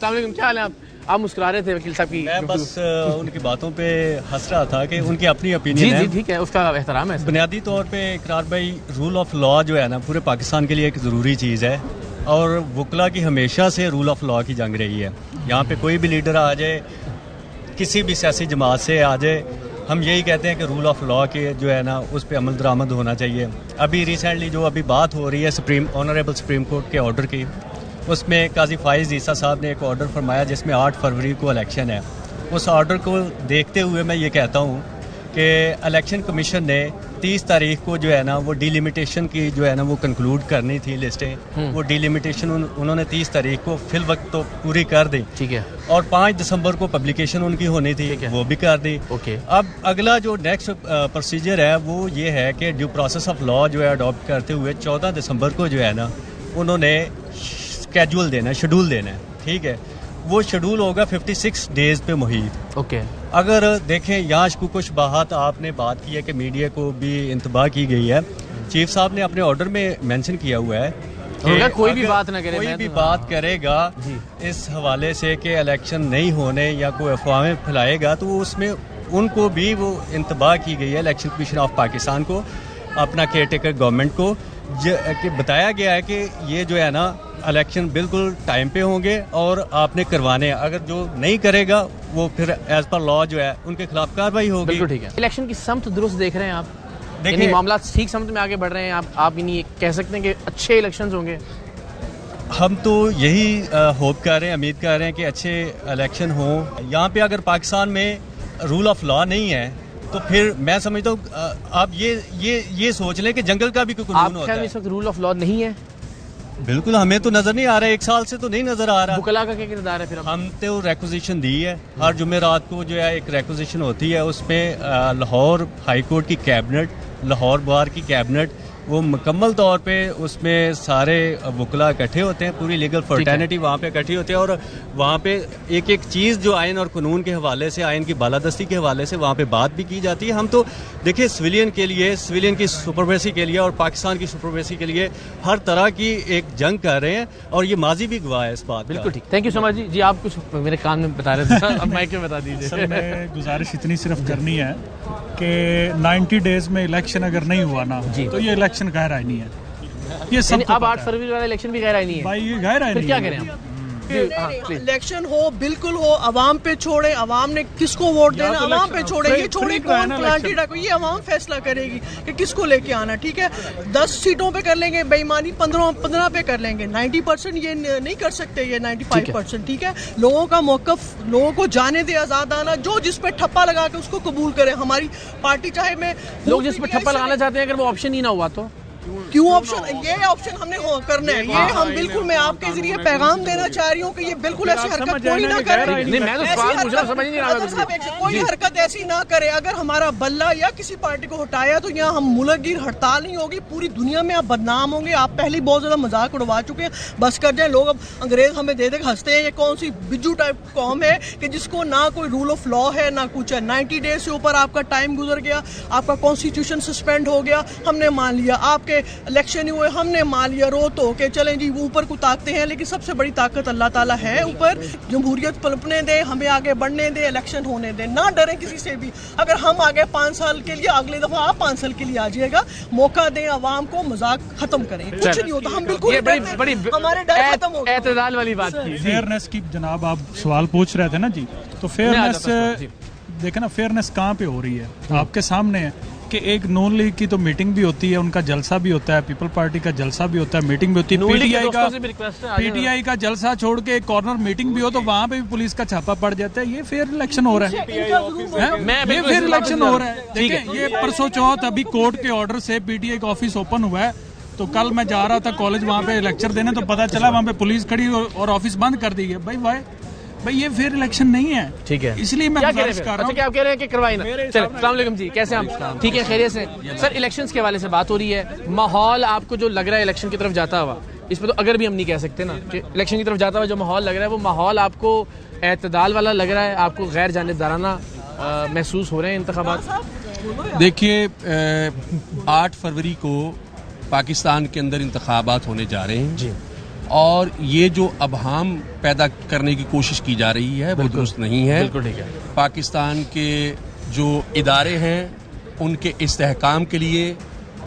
السلام علیکم، کیا حال ہے آپ مسکرا رہے تھے وکیل صاحب کی؟ میں بس ان کی باتوں پہ ہنس رہا تھا کہ ان کی اپنی اپینین ہے. جی ٹھیک ہے، اس کا احترام ہے. بنیادی طور پہ اقرار بھائی، رول آف لا جو ہے نا پورے پاکستان کے لیے ایک ضروری چیز ہے، اور وکلا کی ہمیشہ سے رول آف لا کی جنگ رہی ہے. یہاں پہ کوئی بھی لیڈر آ جائے، کسی بھی سیاسی جماعت سے آ جائے، ہم یہی کہتے ہیں کہ رول آف لا کے جو ہے نا اس پہ عمل درآمد ہونا چاہیے. ابھی ریسنٹلی جو ابھی بات ہو رہی ہے آنریبل سپریم کورٹ کے آرڈر کی، اس میں قاضی فائز عیسیٰ صاحب نے ایک آرڈر فرمایا جس میں 8 فروری کو الیکشن ہے. اس آرڈر کو دیکھتے ہوئے میں یہ کہتا ہوں کہ الیکشن کمیشن نے 30 تاریخ کو جو ہے نا وہ ڈی لیمیٹیشن کی جو ہے نا وہ کنکلوڈ کرنی تھی لسٹیں. وہ ڈی لیمیٹیشن انہوں نے 30 تاریخ کو فی الوقت تو پوری کر دی، ٹھیک ہے، اور 5 دسمبر کو پبلیکیشن ان کی ہونی تھی، وہ بھی کر دی. اوکے. اب اگلا جو نیکسٹ پروسیجر ہے وہ یہ ہے کہ ڈیو پروسیس آف لا جو ہے اڈاپٹ کرتے ہوئے 14 دسمبر کو جو ہے نا انہوں نے اسکیجول دینا ہے، شیڈول دینا ہے. ٹھیک ہے، وہ شیڈول ہوگا 56 ڈیز پہ محیط. اوکے. اگر دیکھیں یہاں شکوک و شبہات آپ نے بات کی ہے کہ میڈیا کو بھی انتباہ کی گئی ہے. چیف صاحب نے اپنے آرڈر میں مینشن کیا ہوا ہے کہ کوئی بھی بات نہ کرے، کوئی بھی بات کرے گا اس حوالے سے کہ الیکشن نہیں ہونے یا کوئی افواہیں پھیلائے گا تو اس میں ان کو بھی وہ انتباہ کی گئی ہے. الیکشن کمیشن آف پاکستان کو، اپنا کیئر ٹیکر گورنمنٹ کو کہ بتایا گیا ہے کہ یہ جو ہے نا الیکشن بالکل ٹائم پہ ہوں گے اور آپ نے کروانے ہیں. اگر جو نہیں کرے گا وہ پھر ایز پر لا جو ہے ان کے خلاف کارروائی ہوگی. بالکل ٹھیک ہے. الیکشن کی سمت درست دیکھ رہے ہیں آپ؟ یعنی معاملات ٹھیک سمت میں آگے بڑھ رہے ہیں آپ یعنی کہہ سکتے ہیں کہ اچھے الیکشنز ہوں گے؟ ہم تو یہی ہوپ کر رہے ہیں، امید کر رہے ہیں کہ اچھے الیکشن ہوں. یہاں پہ اگر پاکستان میں رول آف لا نہیں ہے تو پھر میں سمجھتا ہوں آپ یہ سوچ لیں کہ جنگل کا بھی کوئی قانون ہوتا ہے. آپ اس وقت رول آف لا نہیں ہے؟ بالکل ہمیں تو نظر نہیں آ رہا ہے، 1 سال سے تو نہیں نظر آ رہا. وکلا کا کیا کردار ہے پھر؟ ہم تو ریکوزیشن دی ہے، ہر جمعرات کو جو ہے ایک ریکوزیشن ہوتی ہے، اس میں لاہور ہائی کورٹ کی کیبنٹ، لاہور بار کی کیبنٹ، وہ مکمل طور پہ اس میں سارے وکلا اکٹھے ہوتے ہیں، پوری لیگل فرٹینٹی وہاں پہ اکٹھی ہوتی ہے، اور وہاں پہ ایک ایک چیز جو آئین اور قانون کے حوالے سے، آئین کی بالادستی کے حوالے سے وہاں پہ بات بھی کی جاتی ہے. ہم تو دیکھیں سویلین کے لیے، سویلین کی سپرمیسی کے لیے اور پاکستان کی سپرمیسی کے لیے ہر طرح کی ایک جنگ کر رہے ہیں، اور یہ ماضی بھی گواہ ہے اس بات. بالکل ٹھیک. تھینک یو سو مچ جی. آپ کچھ میرے کان میں بتا رہے تھے، اب مائک میں بتا دیجیے. سر میں گزارش اتنی صرف کرنی ہے کہ 90 ڈیز میں الیکشن اگر نہیں ہوا نا تو یہ الیکشن غیر آئینی ہے. یہ سب اب 8 فروری والا الیکشن بھی غیر آئینی ہے بھائی، یہ غیر آئینی ہے. کیا کریں ہم؟ الیکشن ہو، بالکل ہو، عوام پہ چھوڑے. عوام نے کس کو ووٹ دینا عوام پہ چھوڑے. یہ چھوڑے کون کلانٹی ڈاکو، یہ عوام فیصلہ کرے گی کہ کس کو لے کے آنا. ٹھیک ہے، 10 سیٹوں پہ کر لیں گے بے ایمانی، 15 پہ کر لیں گے. 90% یہ نہیں کر سکتے، یہ 95%. ٹھیک ہے، لوگوں کا موقف، لوگوں کو جانے دے آزاد آنا. جو جس پہ ٹھپا لگا کے اس کو قبول کرے. ہماری پارٹی چاہے میں لوگ جس پہ ٹھپا لگانا چاہتے ہیں اگر وہ آپشن ہی نہ ہوا تو کیوں آپشن؟ یہ آپشن ہم نے کرنا ہے. یہ ہم بالکل، میں آپ کے ذریعے پیغام دینا چاہ رہی ہوں کہ یہ بالکل ایسی حرکت کوئی نہ کرے. نہیں، میں تو سوال پوچھ رہا ہوں، سمجھ نہیں آ رہا. کوئی حرکت ایسی نہ کرے. اگر ہمارا بلہ یا کسی پارٹی کو ہٹایا تو یہاں ہم ملک گیر ہڑتال نہیں ہوگی، پوری دنیا میں آپ بدنام ہوں گے. آپ پہلے بہت زیادہ مذاق اڑوا چکے ہیں، بس کر جائیں. لوگ اب انگریز ہمیں دے کے ہنستے ہیں. یہ کون سی بجو ٹائپ قوم ہے کہ جس کو نہ کوئی رول آف لا ہے نہ کچھ ہے. 90 ڈیز سے اوپر آپ کا ٹائم گزر گیا، آپ کا کانسٹیٹیوشن سسپینڈ ہو گیا. ہم نے مان لیا آپ کے الیکشن ہوئے، ہم نے مان لیا رو تو کہ چلیں جی وہ اوپر کو طاقتیں ہیں، لیکن سب سے بڑی طاقت اللہ تعالیٰ ہے اوپر. جمہوریت پلپنے دیں، ہمیں آگے بڑھنے دیں، الیکشن ہونے دیں. نہ ڈریں کسی سے بھی. اگر ہم آگے 5 سال کے لیے، اگلے دفعہ آپ 5 سال کے لیے آ جائے گا. موقع دیں عوام کو، مذاق ختم کریں. کچھ نہیں ہوتا، ہم بالکل ہمارے ڈر ختم ہو گئے. اعتدال والی بات کی. فیئرنیس کی جناب آپ سوال پوچھ رہے تھے نا جی، تو فیئرنیس دیکھیں نا، فیئرنیس کہاں پہ ہو رہی ہے؟ آپ کے سامنے ہے کہ ایک نون لیگ کی تو میٹنگ بھی ہوتی ہے، ان کا جلسہ بھی ہوتا ہے، پیپل پارٹی کا جلسہ بھی ہوتا ہے، میٹنگ بھی ہوتی ہے. پی ٹی آئی کا جلسہ چھوڑ کے ایک کارنر میٹنگ بھی ہو تو وہاں پہ بھی پولیس کا چھاپا پڑ جاتا ہے. یہ فیئر الیکشن ہو رہا ہے، یہ فیئر الیکشن ہو رہا ہے. دیکھیں یہ پرسوں چوتھ ابھی کورٹ کے آرڈر سے پی ٹی آئی کا آفس اوپن ہوا ہے. تو کل میں جا رہا تھا کالج وہاں پہ لیکچر دینے، تو پتا چلا وہاں پہ پولیس کھڑی اور آفس بند کر دی ہے. بھائی یہ فیئر الیکشن نہیں ہے. ٹھیک ہے، اس لیے میں گزارش کر رہا ہوں. کیا کہہ رہے ہیں کہ کروائی نا. چلیں، السلام علیکم جی، کیسے ہیں آپ؟ ٹھیک ہے، خیریت سے. سر الیکشنز کے حوالے سے بات ہو رہی ہے. ماحول آپ کو جو لگ رہا ہے الیکشن کی طرف جاتا ہوا، اس پہ تو اگر بھی ہم نہیں کہہ سکتے نا کہ الیکشن کی طرف جاتا ہوا جو ماحول لگ رہا ہے، وہ ماحول آپ کو اعتدال والا لگ رہا ہے؟ آپ کو غیر جانبدارانہ محسوس ہو رہے ہیں انتخابات؟ دیکھیے 8 فروری کو پاکستان کے اندر انتخابات ہونے جا رہے ہیں جی، اور یہ جو ابہام پیدا کرنے کی کوشش کی جا رہی ہے وہ درست نہیں ہے. بالکل ٹھیک ہے. پاکستان کے جو ادارے ہیں ان کے استحکام کے لیے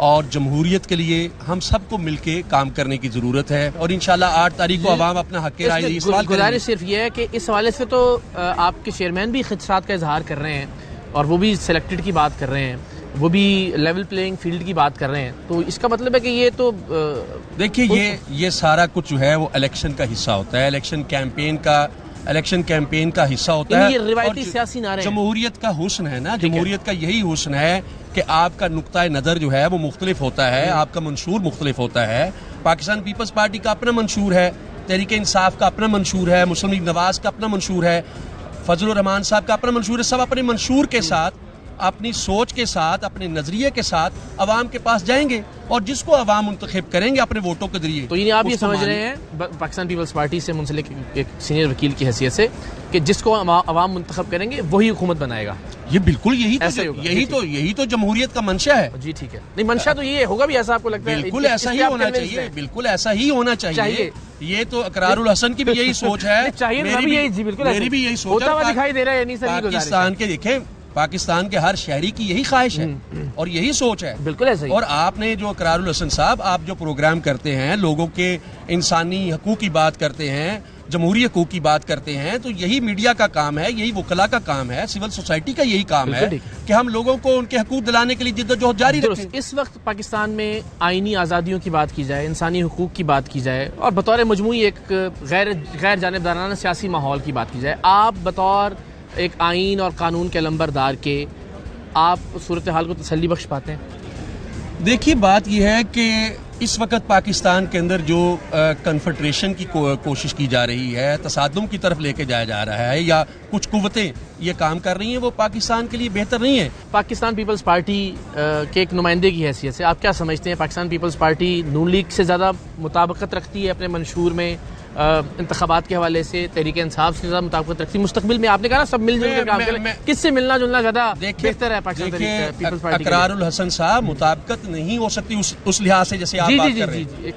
اور جمہوریت کے لیے ہم سب کو مل کے کام کرنے کی ضرورت ہے, اور انشاءاللہ 8 تاریخ کو عوام اپنا حق رائے استعمال کریں گے. گزارش صرف یہ ہے کہ اس حوالے سے تو آپ کے چیئرمین بھی خدشات کا اظہار کر رہے ہیں اور وہ بھی سلیکٹڈ کی بات کر رہے ہیں, وہ بھی لیول پلینگ فیلڈ کی بات کر رہے ہیں, تو اس کا مطلب ہے کہ یہ تو دیکھیے یہ سارا کچھ جو ہے وہ الیکشن کا حصہ ہوتا ہے, الیکشن کیمپین کا حصہ ہوتا ہے. یہ روایتی سیاسی نعرے ہیں. جمہوریت کا حسن ہے نا, جمہوریت کا یہی حسن ہے کہ آپ کا نقطۂ نظر جو ہے وہ مختلف ہوتا ہے, آپ کا منشور مختلف ہوتا ہے. پاکستان پیپلز پارٹی کا اپنا منشور ہے, تحریک انصاف کا اپنا منشور ہے, مسلم لیگ نواز کا اپنا منشور ہے, فضل الرحمان صاحب کا اپنا منشور ہے. سب اپنے منشور کے ساتھ, اپنی سوچ کے ساتھ, اپنے نظریے کے ساتھ عوام کے پاس جائیں گے, اور جس کو عوام منتخب کریں گے اپنے ووٹوں کے ذریعے. تو آپ یہ سمجھ رہے ہیں پاکستان پیپلز پارٹی سے منسلک ایک سینئر وکیل کی حیثیت سے کہ جس کو عوام منتخب کریں گے وہی حکومت بنائے گا؟ یہ بالکل یہی تو جمہوریت کا منشا ہے. جی ٹھیک ہے. نہیں منشا تو یہ ہوگا بھی, ایسا آپ کو لگتا ہے؟ بالکل ایسا ہی ہونا چاہیے, بالکل ایسا ہی ہونا چاہیے. یہ تو اقرار الحسن کی بھی یہی سوچ ہے, میری بھی یہی سوچ ہے. دکھائی دے رہا ہے پاکستان کے دیکھیں, پاکستان کے ہر شہری کی یہی خواہش ہے اور یہی سوچ ہے. بالکل ایسا ہی. اور آپ نے جو اقرار الحسن صاحب, آپ جو پروگرام کرتے ہیں, لوگوں کے انسانی حقوق کی بات کرتے ہیں, جمہوری حقوق کی بات کرتے ہیں, تو یہی میڈیا کا کام ہے, یہی وکلا کا کام ہے, سول سوسائٹی کا یہی کام ہے کہ ہم لوگوں کو ان کے حقوق دلانے کے لیے جدوجہد جاری رکھیں. اس وقت پاکستان میں آئینی آزادیوں کی بات کی جائے, انسانی حقوق کی بات کی جائے, اور بطور مجموعی ایک غیر جانبدارانہ سیاسی ماحول کی بات کی جائے, آپ بطور ایک آئین اور قانون کے علمبردار کے آپ صورتحال کو تسلی بخش پاتے ہیں؟ دیکھیے بات یہ ہے کہ اس وقت پاکستان کے اندر جو کنفیڈریشن کی کوشش کی جا رہی ہے, تصادم کی طرف لے کے جایا جا رہا ہے, یا کچھ قوتیں یہ کام کر رہی ہیں, وہ پاکستان کے لیے بہتر نہیں ہے. پاکستان پیپلز پارٹی کے ایک نمائندے کی حیثیت سے آپ کیا سمجھتے ہیں, پاکستان پیپلز پارٹی نون لیگ سے زیادہ مطابقت رکھتی ہے اپنے منشور میں, انتخابات کے حوالے سے تحریک انصاف سے زیادہ مطابقت رکھتی ہے؟ مستقبل میں آپ نے کہا نا سب مل جل کر کام کریں, کس سے ملنا جلنا زیادہ بہتر ہے پاکستان پیپلز پارٹی؟ اقرار الحسن صاحب, مطابقت نہیں ہو سکتی اس لحاظ سے جیسے آپ بات کر رہے ہیں.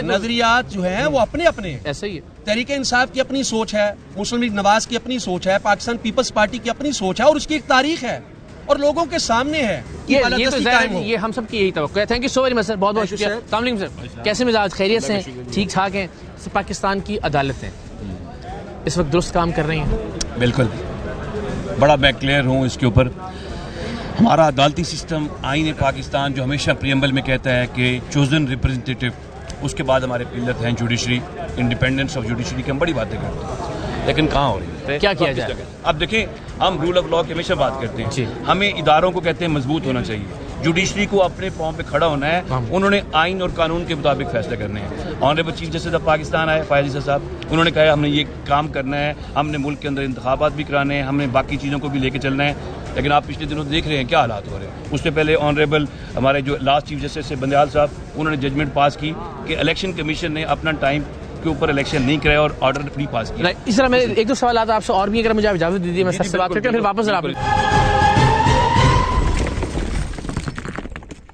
نظریات جو ہیں وہ اپنے اپنے ہیں. ایسا ہی ہے. تحریک انصاف کی اپنی سوچ ہے, مسلم لیگ نواز کی اپنی سوچ ہے, پاکستان پیپلز پارٹی کی اپنی سوچ ہے, اور اس کی ایک تاریخ ہے اور لوگوں کے سامنے ہے. یہ ہم سب کی یہی توقع ہے. Thank you so very much sir, بہت بہت شکریہ. السلام علیکم سر, کیسے مزاج؟ خیریت سے ہیں؟ ٹھیک ٹھاک ہیں؟ پاکستان کی عدالتیں اس وقت درست کام کر رہی ہیں؟ بالکل, بڑا میں کلیئر ہوں اس کے اوپر. ہمارا عدالتی سسٹم, آئین پاکستان جو ہمیشہ پریمبل میں کہتا ہے کہ چوزن ریپرزنٹیٹیو, اس کے بعد ہمارے پلر ہیں جوڈیشری, انڈیپینڈنس آف جوڈیشری کی ہم بڑی باتیں کرتے ہیں, لیکن کہاں ہو رہی ہے؟ کیا کیا جائے؟ اب دیکھیں, ہم رول آف لا کی ہمیشہ بات کرتے ہیں, ہمیں اداروں کو کہتے ہیں مضبوط ہونا چاہیے, جوڈیشری کو اپنے پاؤں پہ کھڑا ہونا ہے, انہوں نے آئین اور قانون کے مطابق فیصلے کرنے ہیں. Honourable chief justice of Pakistan آئے فائز عیسی صاحب, انہوں نے کہا ہم نے یہ کام کرنا ہے, ہم نے ملک کے اندر انتخابات بھی کرانے ہیں, ہم نے باقی چیزوں کو بھی لے کے چلنا ہے. لیکن آپ پچھلے دنوں دیکھ رہے ہیں کیا حالات ہو رہے ہیں. اس سے پہلے آنریبل ہمارے جو لاسٹ چیف جسٹس بندیال صاحب, انہوں نے ججمنٹ پاس کی کہ الیکشن کمیشن نے اپنا ٹائم کے اوپر الیکشن نہیں کرایا اور آرڈر فری پاس کیا. اس طرح میں ایک دو سوالات آپ سے اور بھی, اگر مجھے اجازت دیجیے میں سب سے بات کر کے پھر واپس